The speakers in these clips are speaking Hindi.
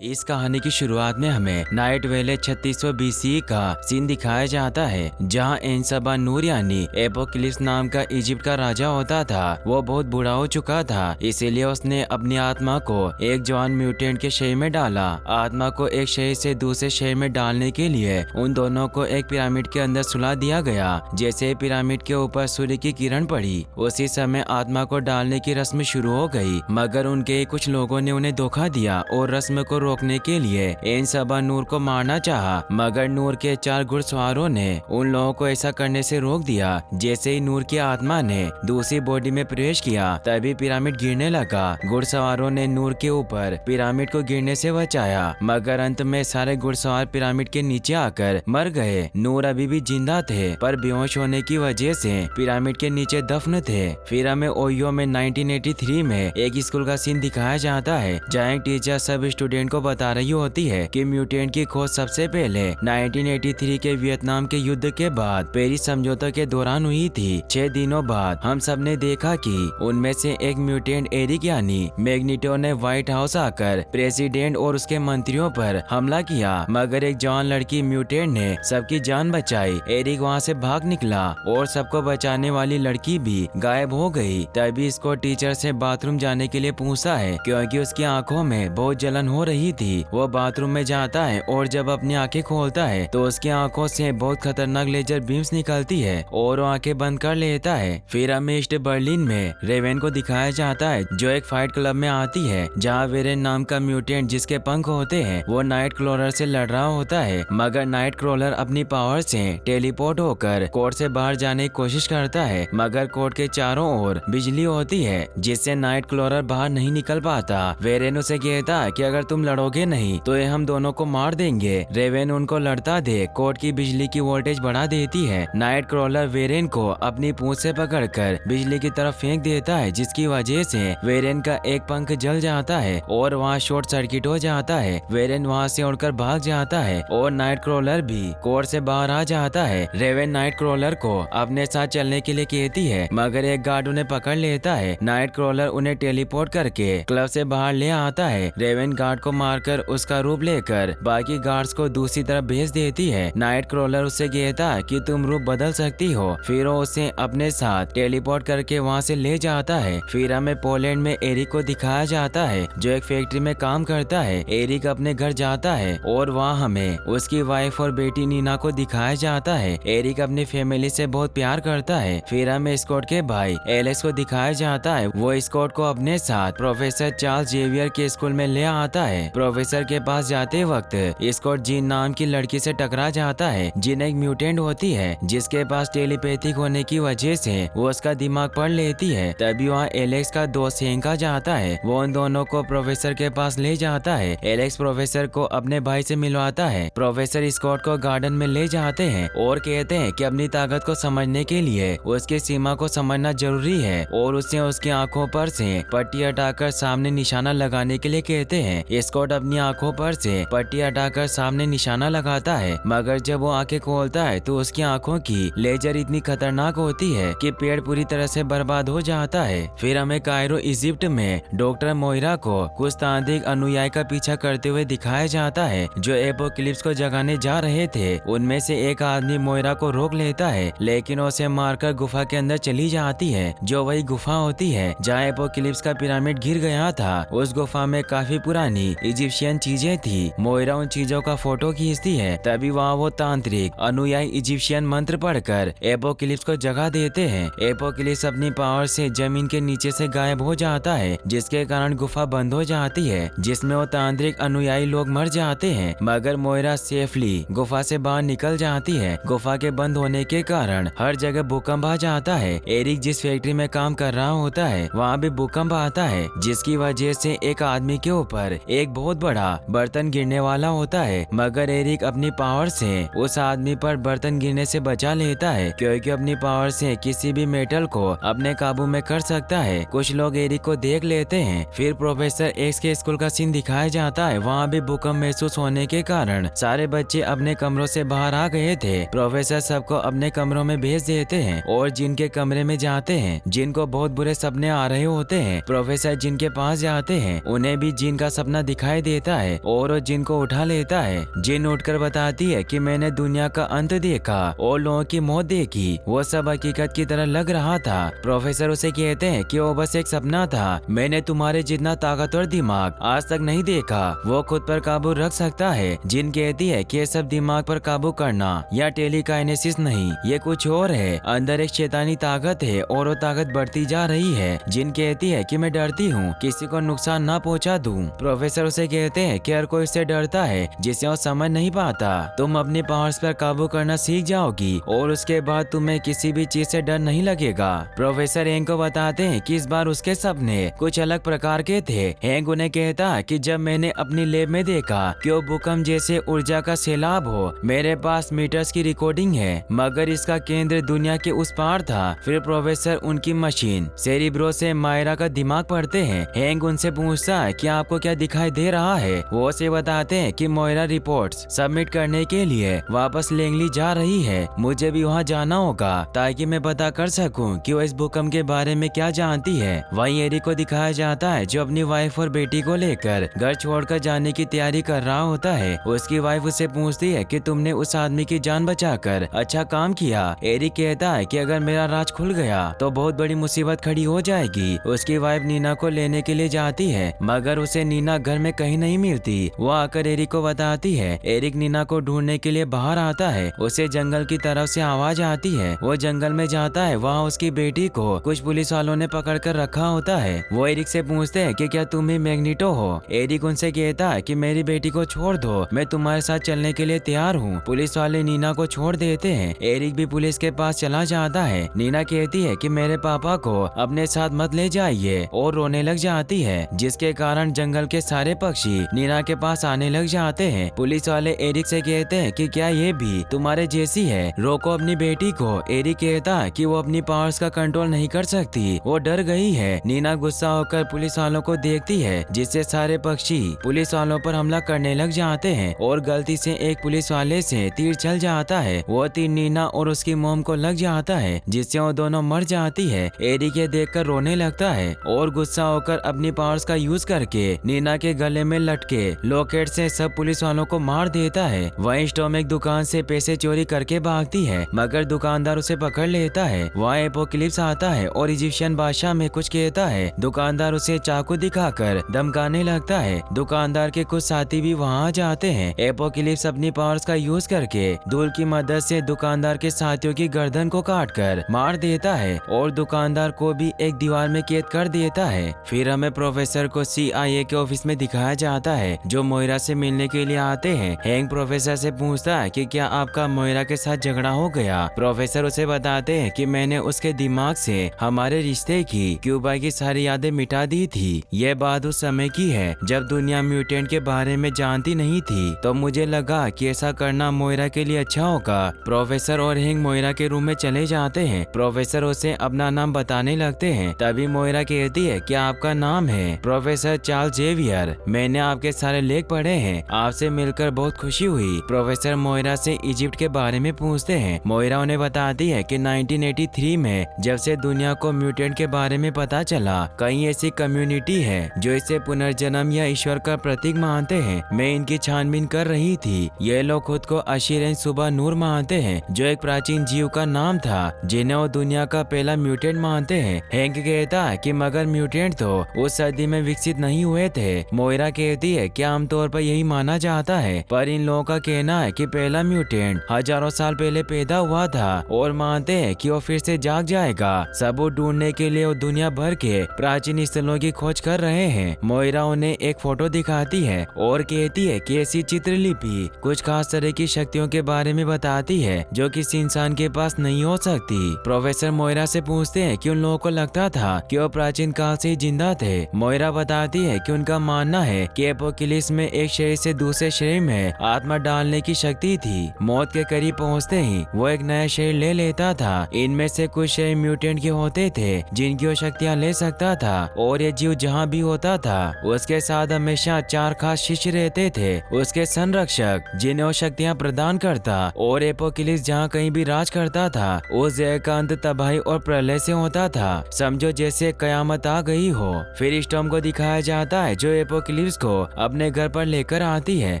इस कहानी की शुरुआत में हमें नाइट वेले 3600 BC का सीन दिखाया जाता है, जहां एनसबा नूर यानी एपोक्लिप्स नाम का इजिप्ट का राजा होता था। वो बहुत बूढ़ा हो चुका था, इसीलिए उसने अपनी आत्मा को एक जवान म्यूटेंट के शरीर में डाला। आत्मा को एक शरीर से दूसरे शरीर में डालने के लिए उन दोनों को एक पिरामिड के अंदर सुला दिया गया। जैसे पिरामिड के ऊपर सूर्य की किरण पड़ी, उसी समय आत्मा को डालने की रस्म शुरू हो गई, मगर उनके कुछ लोगों ने उन्हें धोखा दिया और रस्म को रोकने के लिए एनसबा नूर को मारना चाहा, मगर नूर के 4 घुड़सवारों ने उन लोगों को ऐसा करने से रोक दिया। जैसे ही नूर की आत्मा ने दूसरी बॉडी में प्रवेश किया, तभी पिरामिड गिरने लगा। घुड़सवारों ने नूर के ऊपर पिरामिड को गिरने से बचाया, मगर अंत में सारे घुड़सवार पिरामिड के नीचे आकर मर गए। नूर अभी भी जिंदा थे, पर बेहोश होने की वजह से पिरामिड के नीचे दफन थे। फिर हमें ओयो में 1983 में एक स्कूल का सीन दिखाया जाता है, जहाँ एक टीचर सब स्टूडेंट को बता रही होती है कि म्यूटेंट की खोज सबसे पहले 1983 के वियतनाम के युद्ध के बाद पेरिस समझौते के दौरान हुई थी। 6 दिनों बाद हम सब ने देखा कि उनमें से एक म्यूटेंट एरिक यानी मैग्नीटो ने व्हाइट हाउस आकर प्रेसिडेंट और उसके मंत्रियों पर हमला किया, मगर एक जवान लड़की म्यूटेंट ने सबकी जान बचाई। एरिक वहाँ से भाग निकला और सबको बचाने वाली लड़की भी गायब हो गई। तभी स्कॉट टीचर से बाथरूम जाने के लिए पूछता है, क्योंकि उसकी आंखों में बहुत जलन हो रही थी। वो बाथरूम में जाता है और जब अपनी आंखें खोलता है तो उसकी आंखों से बहुत खतरनाक लेजर बीम्स निकलती है और वो आंखें बंद कर लेता है। फिर हमें ईस्ट बर्लिन में रेवेन को दिखाया जाता है, जो एक फाइट क्लब में आती है, जहाँ वेरेन नाम का म्यूटेंट जिसके पंख होते हैं वो नाइट क्रॉलर से लड़ रहा होता है, मगर नाइट क्रॉलर अपनी पावर से टेलीपोर्ट होकर कोर्ट से बाहर जाने की कोशिश करता है, मगर कोर्ट के चारों ओर बिजली होती है, जिससे नाइट क्रॉलर बाहर नहीं निकल पाता। वेरेन उसे कहता है कि अगर तुम लड़ोगे नहीं तो ये हम दोनों को मार देंगे। रेवेन उनको लड़ता देख कोर्ट की बिजली की वोल्टेज बढ़ा देती है। नाइट क्रॉलर वेरेन को अपनी पूंछ से पकड़कर बिजली की तरफ फेंक देता है, जिसकी वजह से वेरेन का एक पंख जल जाता है और वहाँ शॉर्ट सर्किट हो जाता है। वेरेन वहाँ से उड़कर भाग जाता है और नाइट क्रॉलर भी कोर्ट से बाहर आ जाता है। रेवेन नाइट क्रॉलर को अपने साथ चलने के लिए कहती है, मगर एक गार्ड उन्हें पकड़ लेता है। नाइट क्रॉलर उन्हें टेलीपोर्ट करके क्लब से बाहर ले आता है। रेवेन गार्ड को मारकर उसका रूप लेकर बाकी गार्ड्स को दूसरी तरफ भेज देती है। नाइट क्रॉलर उससे कहता है कि तुम रूप बदल सकती हो। फिर वो उसे अपने साथ टेलीपोर्ट करके वहाँ से ले जाता है। फिर हमें पोलैंड में एरिक को दिखाया जाता है, जो एक फैक्ट्री में काम करता है। एरिक अपने घर जाता है और वहाँ हमें उसकी वाइफ और बेटी नीना को दिखाया जाता है। एरिक अपनी फैमिली से बहुत प्यार करता है। फिर हमें स्कॉट के भाई एलेक्स को दिखाया जाता है। वो स्कॉट को अपने साथ प्रोफेसर चार्ल्स जेवियर के स्कूल में ले आता है। प्रोफेसर के पास जाते वक्त स्कॉट जीन नाम की लड़की से टकरा जाता है, जिन एक म्यूटेंट होती है, जिसके पास टेलीपैथिक होने की वजह से वो उसका दिमाग पढ़ लेती है। तभी वहाँ एलेक्स का दोस्त हेंक आ जाता है। वो उन दोनों को प्रोफेसर के पास ले जाता है। एलेक्स प्रोफेसर को अपने भाई से मिलवाता है। प्रोफेसर स्कॉट को गार्डन में ले जाते हैं और कहते हैं कि अपनी ताकत को समझने के लिए उसकी सीमा को समझना जरूरी है, और उसे उसकी आंखों पर से पट्टी हटाकर सामने निशाना लगाने के लिए कहते हैं। स्कॉट अपनी आंखों पर से पट्टी हटाकर सामने निशाना लगाता है, मगर जब वो आंखें खोलता है तो उसकी आंखों की लेजर इतनी खतरनाक होती है कि पेड़ पूरी तरह से बर्बाद हो जाता है। फिर हमें कायरो इजिप्ट में डॉक्टर मोइरा को कुछ तांत्रिक अनुयायी का पीछा करते हुए दिखाया जाता है, जो एपोक्लिप्स को जगाने जा रहे थे। उनमें से एक आदमी मोइरा को रोक लेता है, लेकिन उसे मारकर गुफा के अंदर चली जाती है, जो वही गुफा होती है जहाँ एपोक्लिप्स का पिरामिड गिर गया था। उस गुफा में काफी पुरानी इजिप्शियन चीजें थी। मोइरा उन चीजों का फोटो खींचती है। तभी वहाँ वो तांत्रिक अनुयायी इजिप्शियन मंत्र पढ़कर एपोक्लिप्स को जगा देते हैं। एपोक्लिप्स अपनी पावर से जमीन के नीचे से गायब हो जाता है, जिसके कारण गुफा बंद हो जाती है, जिसमें वो तांत्रिक अनुयायी लोग मर जाते हैं, मगर मोइरा सेफली गुफा से बाहर निकल जाती है। गुफा के बंद होने के कारण हर जगह भूकंप आ जाता है। एरिक जिस फैक्ट्री में काम कर रहा होता है वहाँ भी भूकंप आता है, जिसकी वजह से एक आदमी के ऊपर एक बहुत बड़ा बर्तन गिरने वाला होता है, मगर एरिक अपनी पावर से उस आदमी पर बर्तन गिरने से बचा लेता है, क्योंकि अपनी पावर से किसी भी मेटल को अपने काबू में कर सकता है। कुछ लोग एरिक को देख लेते हैं। फिर प्रोफेसर एक्स के स्कूल का सीन दिखाया जाता है। वहाँ भी भूकंप महसूस होने के कारण सारे बच्चे अपने कमरों से बाहर आ गए थे। प्रोफेसर सबको अपने कमरों में भेज देते हैं और जिनके कमरे में जाते हैं, जिनको बहुत बुरे सपने आ रहे होते हैं। प्रोफेसर जिनके पास जाते हैं उन्हें भी जिन का सपना दिखाई दिखाई देता है और वो जिन को उठा लेता है। जिन उठकर बताती है कि मैंने दुनिया का अंत देखा और लोगों की मौत देखी, वो सब हकीकत की तरह लग रहा था। प्रोफेसर उसे कहते हैं कि वो बस एक सपना था, मैंने तुम्हारे जितना ताकतवर दिमाग आज तक नहीं देखा, वो खुद पर काबू रख सकता है। जिन कहती है कि ये सब दिमाग पर काबू करना या टेलीकाइनेसिस नहीं, ये कुछ और है, अंदर एक शैतानी ताकत है और वो ताकत बढ़ती जा रही है। जिन कहती है कि मैं डरती हूँ किसी को नुकसान ना पहुँचा दूं। प्रोफेसर उसे कहते हैं कि हर कोई इससे डरता है जिसे वो समझ नहीं पाता। तुम अपनी पावर्स पर काबू करना सीख जाओगी और उसके बाद तुम्हें किसी भी चीज से डर नहीं लगेगा। प्रोफेसर हैंक को बताते हैं कि इस बार उसके सपने कुछ अलग प्रकार के थे। हैंक उन्हें कहता है कि जब मैंने अपनी लैब में देखा कि वो भूकंप जैसे ऊर्जा का सैलाब हो, मेरे पास मीटर्स की रिकॉर्डिंग है, मगर इसका केंद्र दुनिया के उस पार था। फिर प्रोफेसर उनकी मशीन सेरिब्रो से मायरा का दिमाग पढ़ते हैं। हैंक उनसे पूछता है कि आपको क्या दिखाई दे रहा है। वो उसे बताते हैं कि मोयरा रिपोर्ट्स सबमिट करने के लिए वापस लैंगली जा रही है। मुझे भी वहाँ जाना होगा ताकि मैं पता कर सकूं कि वो इस भूकंप के बारे में क्या जानती है। वहीं एरिक को दिखाया जाता है जो अपनी वाइफ और बेटी को लेकर घर छोड़कर जाने की तैयारी कर रहा होता है। उसकी वाइफ उससे पूछती है कि तुमने उस आदमी की जान बचाकर अच्छा काम किया। एरिक कहता है कि अगर मेरा राज खुल गया तो बहुत बड़ी मुसीबत खड़ी हो जाएगी। उसकी वाइफ नीना को लेने के लिए जाती है, मगर उसे नीना घर में कहीं नहीं मिलती। वो आकर एरिक को बताती है। एरिक नीना को ढूंढने के लिए बाहर आता है। उसे जंगल की तरफ से आवाज आती है। वो जंगल में जाता है, वहाँ उसकी बेटी को कुछ पुलिस वालों ने पकड़ कर रखा होता है। वो एरिक से पूछते हैं कि क्या तुम ही मैग्नीटो हो। एरिक उनसे कहता है कि मेरी बेटी को छोड़ दो, मैं तुम्हारे साथ चलने के लिए तैयार हूँ। पुलिस वाले नीना को छोड़ देते हैं। एरिक भी पुलिस के पास चला जाता है। नीना कहती है कि मेरे पापा को अपने साथ मत ले जाइए और रोने लग जाती है, जिसके कारण जंगल के सारे पक्षी नीना के पास आने लग जाते हैं। पुलिस वाले एरिक से कहते हैं कि क्या ये भी तुम्हारे जैसी है, रोको अपनी बेटी को। एरिक कहता है कि वो अपनी पावर्स का कंट्रोल नहीं कर सकती, वो डर गई है। नीना गुस्सा होकर पुलिस वालों को देखती है, जिससे सारे पक्षी पुलिस वालों पर हमला करने लग जाते हैं और गलती से एक पुलिस वाले से तीर चल जाता है। वो तीर नीना और उसकी मोम को लग जाता है, जिससे वो दोनों मर जाती है। एरिक ये देखकर रोने लगता है और गुस्सा होकर अपनी पावर्स का यूज करके नीना के गले में लटके लॉकेट से सब पुलिस वालों को मार देता है। वहीं स्टॉम एक दुकान से पैसे चोरी करके भागती है, मगर दुकानदार उसे पकड़ लेता है। वहाँ एपोकलिप्स आता है और इजिप्शियन बादशाह में कुछ कहता है। दुकानदार उसे चाकू दिखाकर धमकाने लगता है। दुकानदार के कुछ साथी भी वहाँ आ जाते हैं। एपोकलिप्स अपनी पावर्स का यूज करके धूल की मदद से दुकानदार के साथियों की गर्दन को काटकर मार देता है और दुकानदार को भी एक दीवार में कैद कर देता है। फिर हमें प्रोफेसर को CIA के ऑफिस में दिखाया जाता है, जो मोयरा से मिलने के लिए आते हैं। हैंक प्रोफेसर से पूछता है कि क्या आपका मोयरा के साथ झगड़ा हो गया। प्रोफेसर उसे बताते हैं कि मैंने उसके दिमाग से हमारे रिश्ते की क्यूबा की सारी यादें मिटा दी थी। यह बात उस समय की है जब दुनिया म्यूटेंट के बारे में जानती नहीं थी, तो मुझे लगा कि ऐसा करना मोयरा के लिए अच्छा होगा। प्रोफेसर और हैंक मोयरा के रूम में चले जाते हैं। प्रोफेसर उसे अपना नाम बताने लगते हैं। तभी मोयरा कहती है कि आपका नाम है प्रोफेसर चार्ल्स जेवियर, मैंने आपके सारे लेख पढ़े हैं, आपसे मिलकर बहुत खुशी हुई। प्रोफेसर मोयरा से इजिप्ट के बारे में पूछते हैं। मोयरा उन्हें बताती है कि 1983 में जब से दुनिया को म्यूटेंट के बारे में पता चला, कई ऐसी कम्युनिटी है जो इसे पुनर्जन्म या ईश्वर का प्रतीक मानते हैं। मैं इनकी छानबीन कर रही थी। ये लोग खुद को अशीरेन सुबह नूर मानते हैं, जो एक प्राचीन जीव का नाम था, जिन्हें वो दुनिया का पहला म्यूटेंट मानते हैं। हैंक कहता है कि मगर म्यूटेंट तो उस सदी में विकसित नहीं हुए थे। मोयरा कहती है कि आमतौर पर यही माना जाता है, पर इन लोगों का कहना है कि पहला म्यूटेंट हजारों साल पहले पैदा हुआ था और मानते हैं कि वो फिर से जाग जाएगा। सबूत ढूंढने के लिए वो दुनिया भर के प्राचीन स्थलों की खोज कर रहे हैं। मोयरा उन्हें एक फोटो दिखाती है और कहती है कि ऐसी चित्रलिपि कुछ खास तरह की शक्तियों के बारे में बताती है जो किसी इंसान के पास नहीं हो सकती। प्रोफेसर मोयरा से पूछते हैं कि उन लोगों को लगता था कि वो प्राचीन काल से जिंदा थे। मोयरा बताती है कि उनका मानना है कि एपोकलिप्स में एक शरीर से दूसरे शरीर में आत्मा डालने की शक्ति थी। मौत के करीब पहुंचते ही वो एक नया शरीर ले लेता था। इनमें से कुछ शरीर म्यूटेंट के होते थे जिनकी वो शक्तियाँ ले सकता था, और ये जीव जहाँ भी होता था उसके साथ हमेशा 4 खास शिष्य रहते थे, उसके संरक्षक जिन्हें वो शक्तियाँ प्रदान करता, और एपोकलिप्स जहाँ कहीं भी राज करता था उस जगह का अंत तबाही और प्रलय से होता था। समझो जैसे कयामत आ गई हो। फिर स्टॉर्म को दिखाया जाता है जो एपोकलिप्स एपोक्लिप्स को अपने घर पर लेकर आती है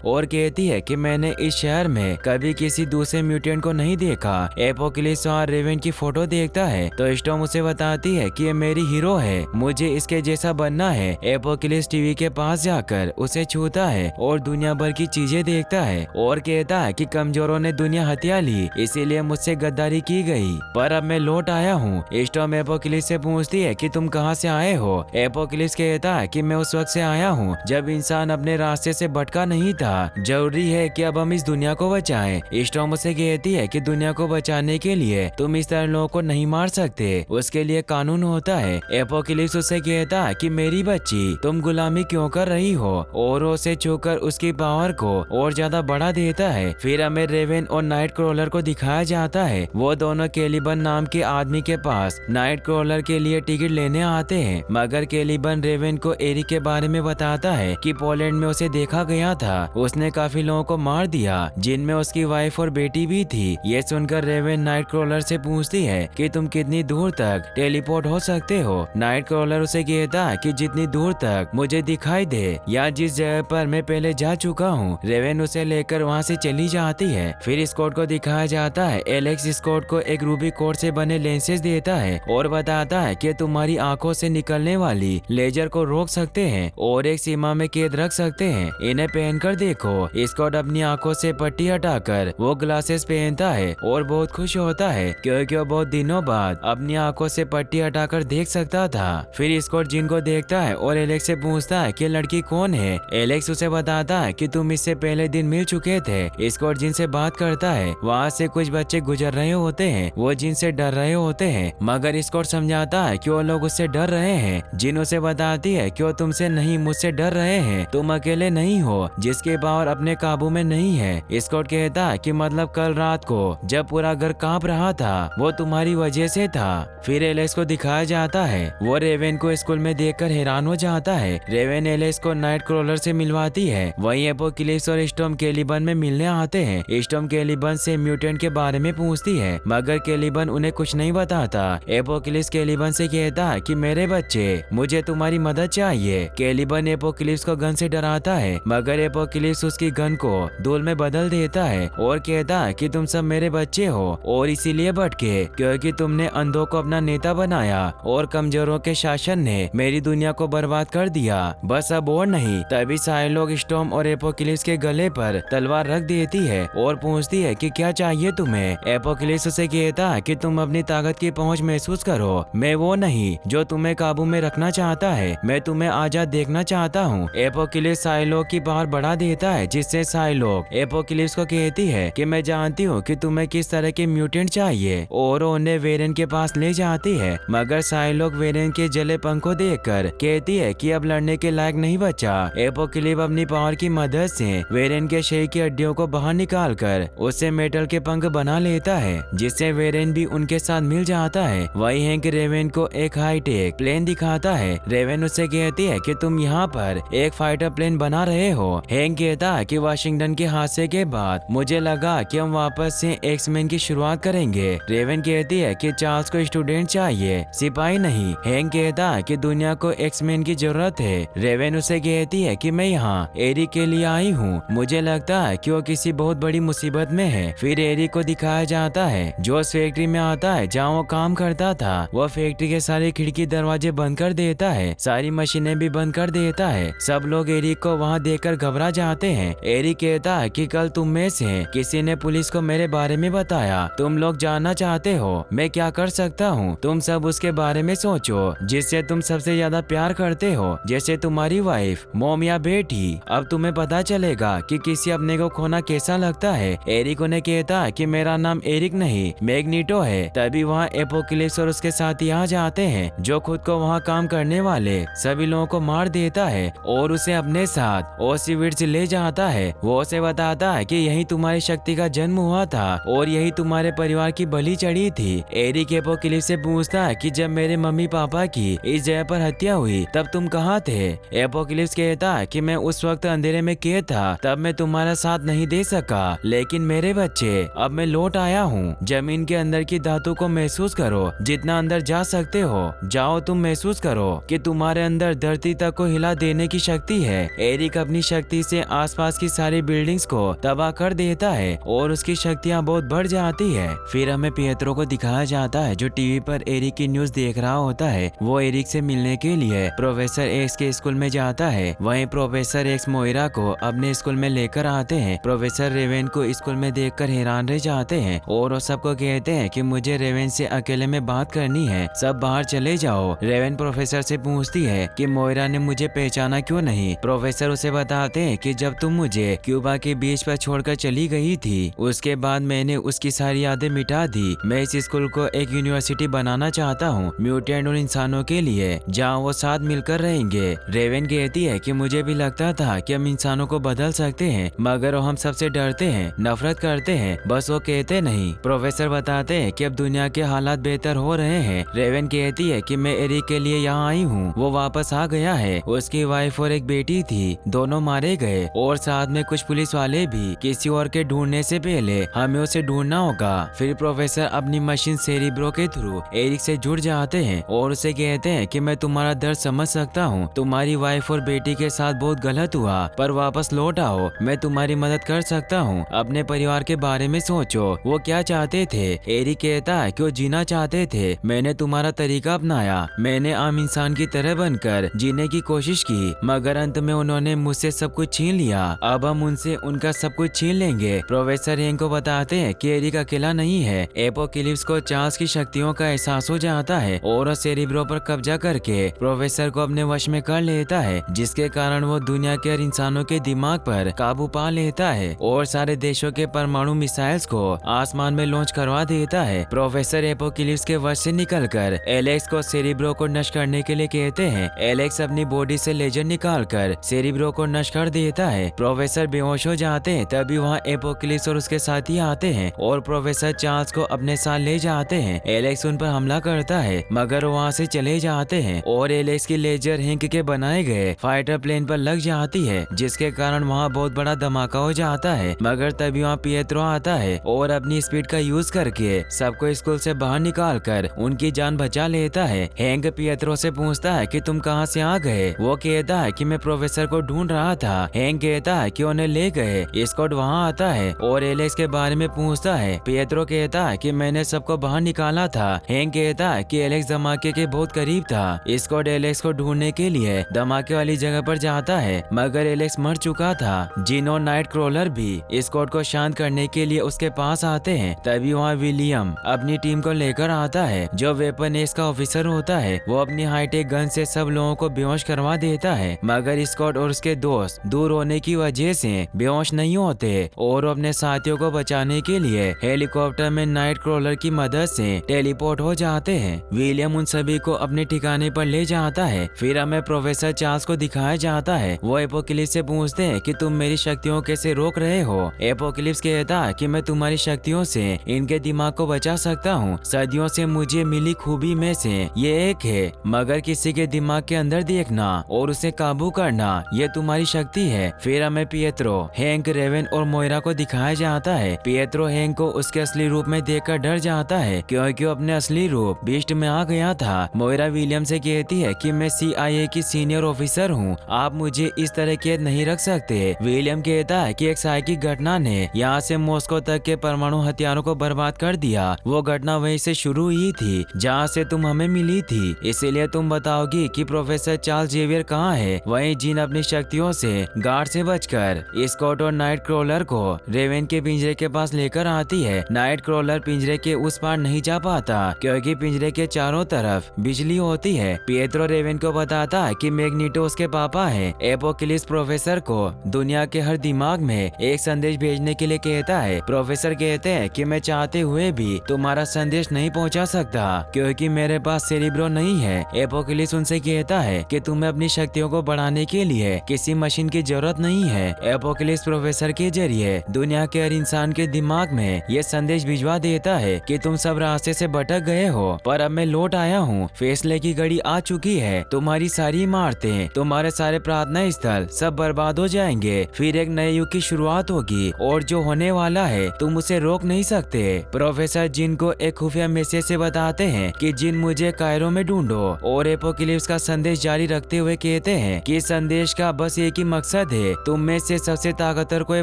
और कहती है कि मैंने इस शहर में कभी किसी दूसरे म्यूटेंट को नहीं देखा। एपोक्लिप्स वहाँ रेवेन की फोटो देखता है तो स्टॉर्म उसे बताती है कि ये मेरी हीरो है, मुझे इसके जैसा बनना है। एपोक्लिप्स टीवी के पास जाकर उसे छूता है और दुनिया भर की चीजें देखता है और कहता है कि कमजोरों ने दुनिया हत्या ली, इसीलिए मुझसे गद्दारी की गई, पर अब मैं लौट आया हूँ। स्टॉर्म एपोक्लिप्स से पूछती है कि तुम कहाँ से आए हो। एपोक्लिप्स कहता है कि मैं उस वक्त से आया हूँ जब इंसान अपने रास्ते से भटका नहीं था, जरूरी है कि अब हम इस दुनिया को बचाएं। स्टॉर्म उसे कहती है कि दुनिया को बचाने के लिए तुम इस तरह लोगों को नहीं मार सकते, उसके लिए कानून होता है। एपोक्लिप्स उसे कहता है कि मेरी बच्ची तुम गुलामी क्यों कर रही हो, और उसे छूकर उसकी पावर को और ज्यादा बढ़ा देता है। फिर हमें रेवेन और नाइट क्रॉलर को दिखाया जाता है, वो दोनों कैलिबन नाम के आदमी के पास नाइट क्रॉलर के लिए टिकट लेने आते हैं, मगर कैलिबन रेवेन को एरिक के बारे में बताता है कि पोलैंड में उसे देखा गया था, उसने काफी लोगों को मार दिया जिनमें उसकी वाइफ और बेटी भी थी। ये सुनकर रेवेन नाइट क्रॉलर से पूछती है कि तुम कितनी दूर तक टेलीपोर्ट हो सकते हो। नाइट क्रॉलर उसे कहता है कि जितनी दूर तक मुझे दिखाई दे या जिस जगह पर मैं पहले जा चुका हूँ। रेवेन उसे लेकर वहाँ से चली जाती है। फिर स्कॉट को दिखाया जाता है। एलेक्स स्कॉट को एक रूबी कोड से बने लेंसेज देता है और बताता है कि तुम्हारी आंखों से निकलने वाली लेजर को रोक सकते हैं और एक सीमा में कैद रख सकते हैं, इन्हें पहनकर देखो। स्कॉट अपनी आंखों से पट्टी हटाकर वो ग्लासेस पहनता है और बहुत खुश होता है क्योंकि वो बहुत दिनों बाद अपनी आंखों से पट्टी हटाकर देख सकता था। फिर स्कॉट जिन को देखता है और एलेक्स से पूछता है कि लड़की कौन है। एलेक्स उसे बताता है कि तुम इससे पहले दिन मिल चुके थे। स्कॉट जिन से बात करता है, वहाँ से कुछ बच्चे गुजर रहे होते हैं, वो जिन से डर रहे होते हैं, मगर स्कॉट समझाता है कि वो लोग उससे डर रहे हैं। जिन उसे बताती है कि वो तुमसे नहीं मुझसे डर रहे हैं, तुम अकेले नहीं हो जिसके पावर अपने काबू में नहीं है। स्कॉट कहता है कि मतलब कल रात को जब पूरा घर कांप रहा था वो तुम्हारी वजह से था। फिर एलेक्स को दिखाया जाता है, वो रेवेन को स्कूल में देखकर हैरान हो जाता है। रेवेन एलेक्स को नाइट क्रॉलर से मिलवाती है। वहीं एपोक्लिप्स और स्टॉर्म कैलिबन में मिलने आते हैं। स्टॉर्म कैलिबन से म्यूटेंट के बारे में पूछती है, मगर कैलिबन उन्हें कुछ नहीं बताता। एपोक्लिप्स कैलिबन से कहता है कि मेरे बच्चे मुझे तुम्हारी मदद चाहिए। कैलिबन एपोक्लिप्स को गन से डराता है, मगर एपोक्लिप्स उसकी गन को धूल में बदल देता है और कहता है कि तुम सब मेरे बच्चे हो और इसीलिए भटके क्योंकि तुमने अंधों को अपना नेता बनाया और कमजोरों के शासन ने मेरी दुनिया को बर्बाद कर दिया। बस अब और नहीं। तभी साइलोग स्टॉर्म और एपोक्लिप्स के गले पर तलवार रख देती है और पूछती है कि क्या चाहिए तुम्हें। एपोक्लिप्स उसे कहता है कि तुम अपनी ताकत की पहुंच महसूस करो, मैं वो नहीं जो तुम्हें काबू में रखना चाहता है, मैं तुम्हें आजाद देखना चाहता हूँ। एपोक्लिप्स साइलोग की पावर बढ़ा देता है, जिससे साइलोग एपोक्लिप्स को कहती है कि मैं जानती हूँ कि तुम्हें किस तरह के म्यूटेंट चाहिए, और उन्हें वेरेन के पास ले जाती है। मगर साइलोग वेरेन के जले पंख को देखकर कहती है कि अब लड़ने के लायक नहीं बचा। एपोक्लिप्स अपनी पावर की मदद से वेरेन के शरीर की हड्डियों को बाहर निकालकर उससे मेटल के पंख बना लेता है, जिससे वेरेन भी उनके साथ मिल जाता है। वही हैंक रेवेन को एक हाईटेक प्लेन दिखाता है। रेवेन उससे कहती है कि तुम यहाँ पर एक फाइटर प्लेन बना रहे हो। हैंक कहता है कि वाशिंगटन के हादसे के बाद मुझे लगा कि हम वापस से एक्समैन की शुरुआत करेंगे। रेवेन कहती है कि चार्ल्स को स्टूडेंट चाहिए, सिपाही नहीं। हैंक कहता है कि दुनिया को एक्समैन की जरूरत है। रेवेन उसे कहती है कि मैं यहाँ एरिक के लिए आई हूँ, मुझे लगता है कि वो किसी बहुत बड़ी मुसीबत में है। फिर एरिक को दिखाया जाता है जो उस फैक्ट्री में आता है जहाँ वो काम करता था। वो फैक्ट्री के सारे खिड़की दरवाजे बंद कर देता है, सारी मशीनें भी बंद कर देता है। सब लोग एरिक को वहाँ देखकर घबरा जाते हैं। एरिक कहता है कि कल तुम में से किसी ने पुलिस को मेरे बारे में बताया, तुम लोग जानना चाहते हो मैं क्या कर सकता हूँ। तुम सब उसके बारे में सोचो जिससे तुम सबसे ज्यादा प्यार करते हो, जैसे तुम्हारी वाइफ, मॉम या बेटी। अब तुम्हें पता चलेगा कि किसी अपने को खोना कैसा लगता है। एरिक उन्हें कहता है कि मेरा नाम एरिक नहीं मैग्नीटो है। तभी वहाँ एपोक्लिप्स और उसके साथी आ जाते हैं, जो खुद को वहाँ काम करने वाले सभी लोगों को मार देता है और उसे अपने साथ ऑसिविट्ज ले जाता है। वो उसे बताता है कि यही तुम्हारी शक्ति का जन्म हुआ था और यही तुम्हारे परिवार की बलि चढ़ी थी। एरिक एपोक्लिप्स से पूछता है कि जब मेरे मम्मी पापा की इस जगह पर हत्या हुई तब तुम कहाँ थे। एपोक्लिप्स कहता है कि मैं उस वक्त अंधेरे में कैद था, तब मैं तुम्हारा साथ नहीं दे सका, लेकिन मेरे बच्चे अब मैं लौट आया हूँ। जमीन के अंदर की धातु को महसूस करो, जितना अंदर जा सकते हो जाओ। तुम महसूस करो कि तुम्हारे अंदर धरती तक को हिला देने ढूंढने की शक्ति है। एरिक अपनी शक्ति से आसपास की सारी बिल्डिंग्स को तबाह कर देता है और उसकी शक्तियाँ बहुत बढ़ जाती है। फिर हमें पिएत्रो को दिखाया जाता है जो टीवी पर एरिक की न्यूज देख रहा होता है। वो एरिक से मिलने के लिए प्रोफेसर एक्स के स्कूल में जाता है। वहीं प्रोफेसर एक्स मोइरा को अपने स्कूल में लेकर आते हैं। प्रोफेसर रेवेन को स्कूल में देखकर हैरान रह जाते हैं और वो सबको कहते हैं कि मुझे रेवेन से अकेले में बात करनी है, सब बाहर चले जाओ। रेवेन प्रोफेसर से पूछती है कि मोइरा ने मुझे पहचाना क्यों नहीं। प्रोफेसर उसे बताते हैं कि जब तुम मुझे क्यूबा के बीच पर छोड़कर चली गई थी उसके बाद मैंने उसकी सारी यादें मिटा दी। मैं इस स्कूल को एक यूनिवर्सिटी बनाना चाहता हूँ म्यूटेंट और इंसानों के लिए, जहाँ वो साथ मिलकर रहेंगे। रेवेन कहती है कि मुझे भी लगता था कि हम इंसानों को बदल सकते हैं मगर वो हम सबसे डरते हैं, नफरत करते हैं, बस वो कहते नहीं। प्रोफेसर बताते हैं कि अब दुनिया के हालात बेहतर हो रहे हैं। रेवेन कहती है कि मैं एरिक के लिए यहाँ आई हूँ, वो वापस आ गया है। उसकी वाइफ और एक बेटी थी, दोनों मारे गए और साथ में कुछ पुलिस वाले भी। किसी और के ढूंढने से पहले हमें उसे ढूंढना होगा। फिर प्रोफेसर अपनी मशीन सेरिब्रो के थ्रू एरिक से जुड़ जाते हैं और उसे कहते हैं कि मैं तुम्हारा दर्द समझ सकता हूँ, तुम्हारी वाइफ और बेटी के साथ बहुत गलत हुआ पर वापस लौट आओ, मैं तुम्हारी मदद कर सकता हूँ। अपने परिवार के बारे में सोचो, वो क्या चाहते थे। एरिक कहता है कि वो जीना चाहते थे, मैंने तुम्हारा तरीका अपनाया, मैंने आम इंसान की तरह बनकर जीने की कोशिश की मगर अंत में उन्होंने मुझसे सब कुछ छीन लिया, अब हम उनसे उनका सब कुछ छीन लेंगे। प्रोफेसर हैंक को बताते हैं कि एरिक अकेला नहीं है। एपोकलिप्स को चार्ल्स की शक्तियों का एहसास हो जाता है और वो सेरिब्रो पर कब्जा करके प्रोफेसर को अपने वश में कर लेता है, जिसके कारण वो दुनिया के हर इंसानों के दिमाग पर काबू पा लेता है और सारे देशों के परमाणु मिसाइल्स को आसमान में लॉन्च करवा देता है। प्रोफेसर एपोकलिप्स के वश से निकलकर एलेक्स को सेरिब्रो को नष्ट करने के लिए कहते हैं। एलेक्स अपनी बॉडी से लेजर निकालकर सेरिब्रो को नष्ट कर देता है। प्रोफेसर बेहोश हो जाते हैं, तभी वहाँ एपोकलिप्स और उसके साथी आते हैं और प्रोफेसर चार्ल्स को अपने साथ ले जाते हैं। एलेक्स उन पर हमला करता है मगर वहाँ से चले जाते हैं और एलेक्स की लेजर हैंक के बनाए गए फाइटर प्लेन पर लग जाती है, जिसके कारण वहाँ बहुत बड़ा धमाका हो जाता है। मगर तभी वहाँ पिएत्रो आता है और अपनी स्पीड का यूज करके सबको स्कूल से बाहर निकाल कर उनकी जान बचा लेता है। हैंक पिएत्रो से पूछता है कि तुम कहाँ से आ गए। वो कहता है कि मैं प्रोफेसर को ढूंढ रहा था। हैंक कहता है कि उन्हें ले गए। स्कॉट वहाँ आता है और एलेक्स के बारे में पूछता है। पिएत्रो कहता है कि मैंने सबको बाहर निकाला था। हैंक कहता है कि एलेक्स धमाके के बहुत करीब था। स्कॉट एलेक्स को ढूंढने के लिए धमाके वाली जगह पर जाता है मगर एलेक्स मर चुका था। जिन और नाइट क्रॉलर भी स्कॉट को शांत करने के लिए उसके पास आते हैं। तभी वहाँ विलियम अपनी टीम को लेकर आता है जो वेपन एस का ऑफिसर होता है। वो अपनी हाईटेक गन से सब लोगों को बेहोश करवा देता है मगर स्कॉट और उसके दोस्त दूर होने की वजह से बेहोश नहीं होते और अपने साथियों को बचाने के लिए हेलीकॉप्टर में नाइट क्रॉलर की मदद से टेलीपोर्ट हो जाते हैं। विलियम उन सभी को अपने ठिकाने पर ले जाता है। फिर हमें प्रोफेसर चार्ल्स को दिखाया जाता है। वो एपोकलिप्स से पूछते हैं कि तुम मेरी शक्तियों कैसे रोक रहे हो। एपोकलिप्स कहता है कि मैं तुम्हारी शक्तियों से इनके दिमाग को बचा सकता हूँ। सदियों से मुझे मिली खूबी में से ये एक है, मगर किसी के दिमाग के अंदर देखना और उसे काबू करना ये तुम्हारी शक्ति है। फिर हमें पिएत्रो, हैंक, रेवेन और मोइरा को दिखाया जाता है। पिएत्रो हैंक को उसके असली रूप में देखकर डर जाता है क्योंकि वो अपने असली रूप बीस्ट में आ गया था। मोइरा विलियम से कहती है कि मैं CIA की सीनियर ऑफिसर हूँ, आप मुझे इस तरह कैद नहीं रख सकते। विलियम कहता है कि एक साइकिक घटना ने यहाँ से मॉस्को तक के परमाणु हथियारों को बर्बाद कर दिया। वो घटना वहीं से शुरू हुई थी जहाँ से तुम हमें मिली थी, इसीलिए तुम बताओगी कि प्रोफेसर चार्ल्स जेवियर कहाँ है। वहीं जिन अपनी शक्तियों से गार्ड से बचकर स्कॉट और नाइट क्रॉलर को रेवेन के पिंजरे के पास लेकर आती है। नाइट क्रॉलर पिंजरे के उस पार नहीं जा पाता क्योंकि पिंजरे के चारों तरफ बिजली होती है। पिएत्रो रेवेन को बताता है कि मैग्नीटो उसके पापा है। एपोकलिप्स प्रोफेसर को दुनिया के हर दिमाग में एक संदेश भेजने के लिए कहता है। प्रोफेसर कहते हैं कि मैं चाहते हुए भी तुम्हारा संदेश नहीं पहुंचा सकता क्योंकि मेरे पास सेरिब्रो नहीं है। एपोकलिप्स उनसे कहता है कि तुम्हें अपनी शक्तियों को बढ़ाने के लिए किसी मशीन की जरूरत नहीं है। एपोकलिप्स प्रोफेसर के जरिए दुनिया के हर इंसान के दिमाग में ये संदेश भिजवा देता है कि तुम सब रास्ते से भटक गए हो पर अब मैं लौट आया हूँ। फैसले की घड़ी आ चुकी है। तुम्हारी सारी इमारतें, तुम्हारे सारे प्रार्थना स्थल सब बर्बाद हो जाएंगे। फिर एक नए युग की शुरुआत होगी और जो होने वाला है तुम उसे रोक नहीं सकते। प्रोफेसर जिन को एक खुफिया मैसेज से बताते हैं कि जिन मुझे कायरो में ढूंढो और एपोकलिप्स का संदेश जारी रखते हुए कहते कहते हैं कि इस संदेश का बस एक ही मकसद है, तुम में से सबसे ताकतवर को ये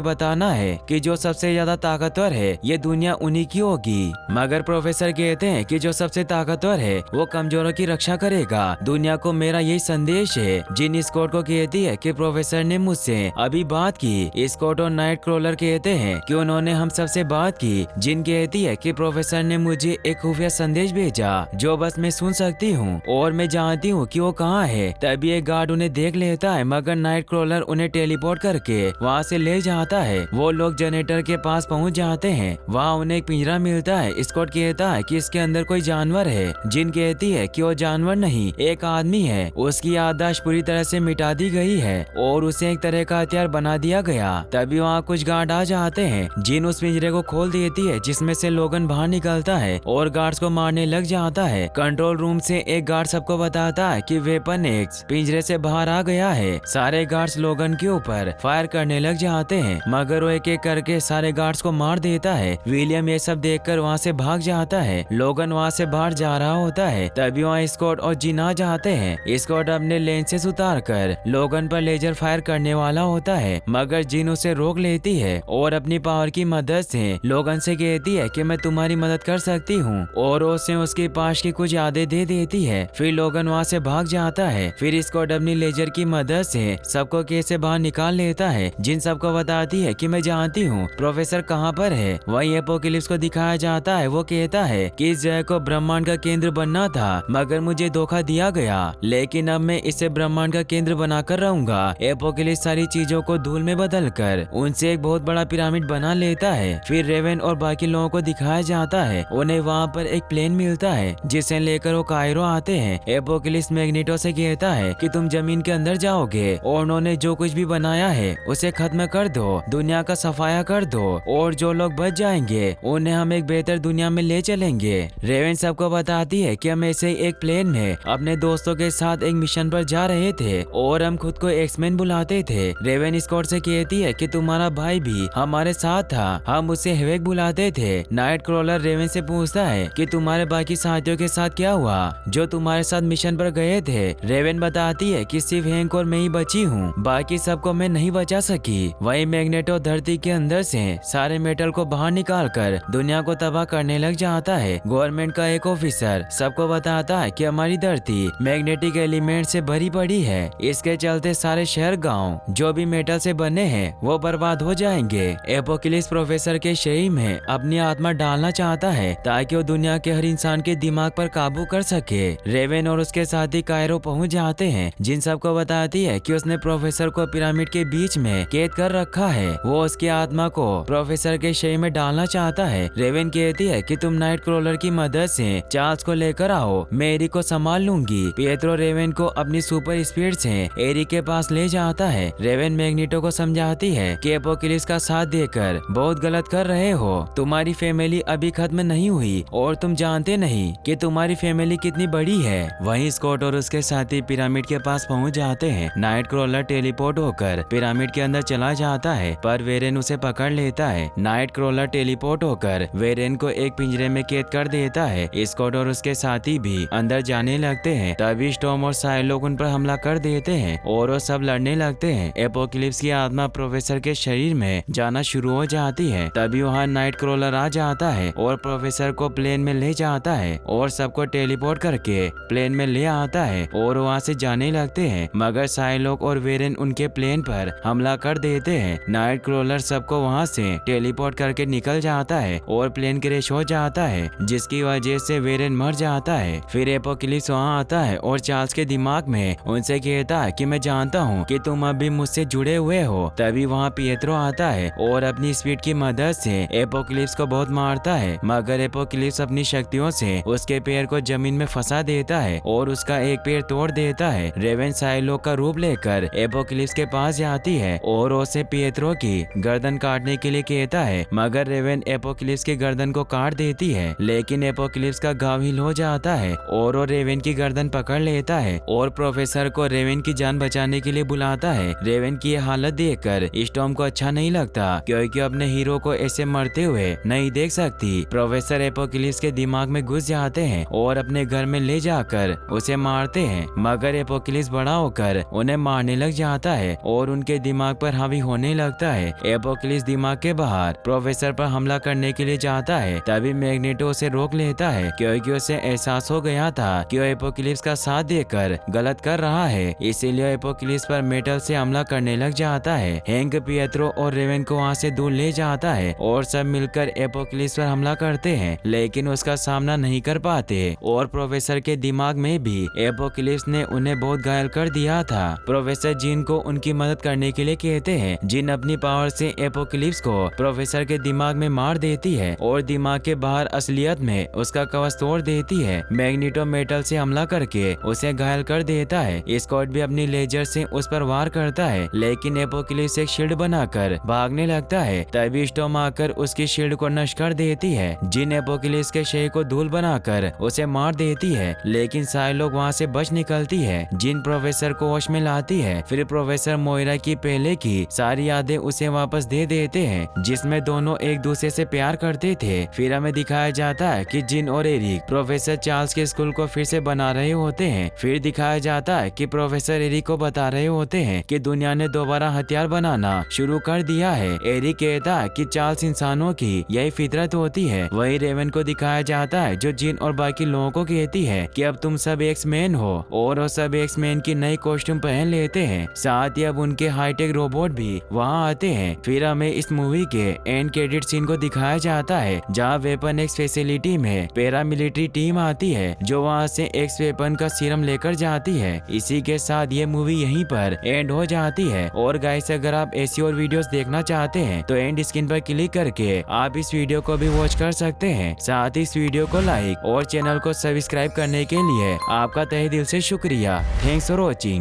बताना है कि जो सबसे ज्यादा ताकतवर है ये दुनिया उन्हीं की होगी। मगर प्रोफेसर कहते हैं कि जो सबसे ताकतवर है वो कमजोरों की रक्षा करेगा। दुनिया को मेरा यही संदेश है। जिन स्कॉट को कहती है कि प्रोफेसर ने मुझसे अभी बात की। स्कॉट और नाइट क्रॉलर कहते हैं कि उन्होंने हम सबसे बात की। जिन कहती है कि प्रोफेसर ने मुझे एक खुफिया संदेश भेजा जो बस मैं सुन सकती हूँ और मैं जानती हूँ कि वो कहाँ है। तभी एक गार्ड उन्हें देख लेता है, मगर नाइट क्रॉलर उन्हें टेलीपोर्ट करके वहाँ से ले जाता है। वो लोग जनरेटर के पास पहुँच जाते हैं। वहाँ उन्हें एक पिंजरा मिलता है। स्कॉट कहता है कि इसके अंदर कोई जानवर है। जिन कहती है कि वो जानवर नहीं, एक आदमी है। उसकी याददाश्त पूरी तरह से मिटा दी गई है और उसे एक तरह का हथियार बना दिया गया। तभी वहाँ कुछ गार्ड आ जाते हैं। जिन उस पिंजरे को खोल देती है जिसमें से लोगन बाहर निकलता है और गार्ड्स को मारने लग जाता है। कंट्रोल रूम से एक गार्ड सबको बताता है कि वेपन एक्स पिंजरे से बाहर आ गया है। सारे गार्ड्स लोगन के ऊपर फायर करने लग जाते हैं, मगर वो एक एक करके सारे गार्ड्स को मार देता है। विलियम ये सब देखकर वहाँ से भाग जाता है। लोगन वहाँ से बाहर जा रहा होता है। तभी वहाँ स्कॉट और जिन आ जाते हैं। स्कॉट अपने लेंसेज उतार कर लोगन पर लेजर फायर करने वाला होता है, मगर जिन उसे रोक लेती है और अपनी पावर की मदद से लोगन से कहती है कि मैं तुम्हारी मदद कर सकती हूँ और उसे उसके पास की कुछ यादें दे देती है। फिर लोगन वहाँ से भाग जाता है। फिर स्कॉट अपनी लेजर की मदद से सबको केस से बाहर निकाल लेता है। जिन सबको बताती है कि मैं जानती हूँ प्रोफेसर कहाँ पर है। वहीं एपोकलिप्स को दिखाया जाता है। वो कहता है कि इस जगह को ब्रह्मांड का केंद्र बनना था, मगर मुझे धोखा दिया गया, लेकिन अब मैं इसे ब्रह्मांड का केंद्र बनाकर रहूंगा। एपोकलिप्स सारी चीजों को धूल में बदल कर उनसे एक बहुत बड़ा पिरामिड बना लेता है। फिर रेवन और बाकी लोगों को दिखाया जाता है। उन्हें वहाँ पर एक प्लेन मिलता है जिसे लेकर वो कायरो आते हैं। एपोकलिप्स मैग्नेटो से कहता है कि तुम जमीन के अंदर जाओगे और उन्होंने जो कुछ भी बनाया है उसे खत्म कर दो, दुनिया का सफाया कर दो और जो लोग बच जाएंगे उन्हें हम एक बेहतर दुनिया में ले चलेंगे। रेवन सबको बताती है कि हम ऐसे एक प्लेन में अपने दोस्तों के साथ एक मिशन पर जा रहे थे और हम खुद को एक्समैन बुलाते थे। रेवन स्कॉट से कहती है कि तुम्हारा भाई भी हमारे साथ था, हम उसे हेवेक बुलाते थे। नाइट क्रॉलर रेवन से पूछता है कि तुम्हारे बाकी साथियों के साथ क्या हुआ जो तुम्हारे साथ मिशन पर गए थे। रेवन बताती है कि सिर्फ हैंक और मैं ही बची हूँ, बाकी सबको मैं नहीं बचा सकी। वही मैग्नेटो धरती के अंदर से सारे मेटल को बाहर निकाल कर दुनिया को तबाह करने लग जाता है। गवर्नमेंट का एक ऑफिसर सबको बताता है कि हमारी धरती मैग्नेटिक एलिमेंट से भरी पड़ी है, इसके चलते सारे शहर गांव जो भी मेटल से बने हैं वो बर्बाद हो जाएंगे। एपोकलिप्स प्रोफेसर के शरीर में अपनी आत्मा डालना चाहता है ताकि वो दुनिया के हर इंसान के दिमाग पर काबू कर सके। रेवन और उसके साथी कायरो पहुंच जाते हैं। जिन सबको बताती है कि उसने प्रोफेसर को पिरामिड के बीच में कैद कर रखा है। वो उसकी आत्मा को प्रोफेसर के शरीर में डालना चाहता है। रेवन कहती है कि तुम नाइट क्रॉलर की मदद से चार्ल्स को लेकर आओ, मैं एरिक को संभाल लूंगी। पिएत्रो रेवन को अपनी सुपर स्पीड से एरिक के पास ले जाता है। रेवन मैग्नेटो को समझाती है कि एपोकलिप्स का साथ देकर बहुत गलत कर रहे हो, तुम्हारी फैमिली अभी खत्म नहीं हुई और तुम जानते नहीं कि तुम्हारी फैमिली कितनी बड़ी है। वहीं स्कॉट और उसके साथी पिरामिड के पास पहुंच जाते हैं। नाइट क्रॉलर टेलीपोर्ट होकर पिरामिड के अंदर चला जाता है, पर वेरेन उसे पकड़ लेता है। नाइट क्रॉलर टेलीपोर्ट होकर वेरेन को एक पिंजरे में कैद कर देता है। स्कॉट और उसके साथी भी अंदर जाने लगते हैं। तभी स्टॉर्म और सारे लोग उन पर हमला कर देते हैं और वो सब लड़ने लगते हैं। एपोकलिप्स की आत्मा प्रोफेसर के शरीर में जाना शुरू हो जाती है। तभी वहाँ नाइट क्रॉलर आ जाता है और प्रोफेसर को प्लेन में ले जाता है और सबको टेलीपोर्ट करके प्लेन में ले आता है और वहाँ से जाने लगते हैं, मगर साइलोक और वेरेन उनके प्लेन पर हमला कर देते हैं। नाइट क्रॉलर सबको वहाँ से टेलीपोर्ट करके निकल जाता है और प्लेन क्रैश हो जाता है, जिसकी वजह से वेरेन मर जाता है। फिर एपोकलिप्स वहाँ आता है और चार्ल्स के दिमाग में उनसे कहता है कि मैं जानता हूँ कि तुम अभी मुझसे जुड़े हुए हो। तभी वहाँ पिएत्रो आता है और अपनी स्पीड की मदद से एपोकलिप्स को बहुत मारता है, मगर एपोकलिप्स अपनी शक्तियों से उसके पैर को जमीन में फंसा देता है और उसका एक पैर तोड़ देता है। रेवन साइलोक का रूप लेकर एपोकलिप्स के पास जाती है और उसे पिएत्रो की गर्दन काटने के लिए कहता है, मगर रेवन एपोकलिप्स की गर्दन को काट देती है, लेकिन एपोकलिप्स का घाव हील हो जाता है और वो रेवन की गर्दन पकड़ लेता है और प्रोफेसर को रेवन की जान बचाने के लिए बुलाता है। रेवन की हालत देखकर स्टॉर्म को अच्छा नहीं लगता, क्योंकि अपने हीरो को ऐसे मरते हुए नहीं देख सकती। प्रोफेसर एपोकलिप्स के दिमाग में घुस जाते हैं और अपने घर में ले जाकर उसे मारते हैं, मगर एपोकलिप्स बड़ा होकर उन्हें मारने लग जाता है और उनके दिमाग पर हावी होने लगता है। एपोक्लिप्स दिमाग के बाहर प्रोफेसर पर हमला करने के लिए जाता है, तभी मैग्नेटो उसे रोक लेता है क्योंकि उसे एहसास हो गया था कि वो एपोक्लिप्स का साथ देकर गलत कर रहा है, इसीलिए एपोक्लिप्स पर मेटल से हमला करने लग जाता है। हैंक पिएत्रो और रेवन को वहाँ से दूर ले जाता है और सब मिलकर एपोक्लिप्स पर हमला करते हैं, लेकिन उसका सामना नहीं कर पाते और प्रोफेसर के दिमाग में भी एपोक्लिप्स ने उन्हें बहुत घायल कर दिया था। प्रोफेसर जिन को उनकी मदद करने के लिए कहते हैं। जिन अपनी पावर से एपोक्लिप्स को प्रोफेसर के दिमाग में मार देती है और दिमाग के बाहर असलियत में उसका कवच तोड़ देती है। मैग्नेटो मेटल से हमला करके उसे घायल कर देता है। स्कॉट भी अपनी लेजर से उस पर वार करता है, लेकिन एपोक्लिप्स एक शील्ड बनाकर भागने लगता है, तभी स्टॉर्म आकर उसकी शील्ड को नष्ट कर देती है। जिन एपोक्लिप्स के शरीर को धूल बनाकर उसे मार देती है, लेकिन सारे लोग वहाँ से बच निकलती है। जिन प्रोफेसर को होश में लाती है, फिर प्रोफेसर मोइरा की पहले की सारी यादें उसे वापस दे देते हैं, जिसमें दोनों एक दूसरे से प्यार करते थे। फिर हमें दिखाया जाता है कि जिन और एरिक प्रोफेसर चार्ल्स के स्कूल को फिर से बना रहे होते हैं। फिर दिखाया जाता है कि प्रोफेसर एरिक को बता रहे होते हैं कि दुनिया ने दोबारा हथियार बनाना शुरू कर दिया है। एरिक कहता है कि चार्ल्स इंसानों की यही फितरत होती है। वही रेवन को दिखाया जाता है जो जिन और बाकी लोगों को कहती है कि अब तुम सब एक्स-मैन हो, और वो सब एक्स-मैन की नई कॉस्ट्यूम पहन लेते हैं। साथ ही अब उनके हाईटेक रोबोट भी वहाँ आते हैं। फिर हमें इस मूवी के एंड क्रेडिट सीन को दिखाया जाता है जहाँ वेपन एक्स फैसिलिटी में पैरामिलिट्री टीम आती है जो वहाँ से एक्स वेपन का सीरम लेकर जाती है। इसी के साथ ये मूवी यहीं पर एंड हो जाती है। और गाइस, अगर आप ऐसी और वीडियोस देखना चाहते हैं तो एंड स्क्रीन पर क्लिक करके आप इस वीडियो को भी वॉच कर सकते हैं। साथ ही इस वीडियो को लाइक और चैनल को सब्सक्राइब करने के लिए आपका तहे दिल से शुक्रिया। Thanks for watching.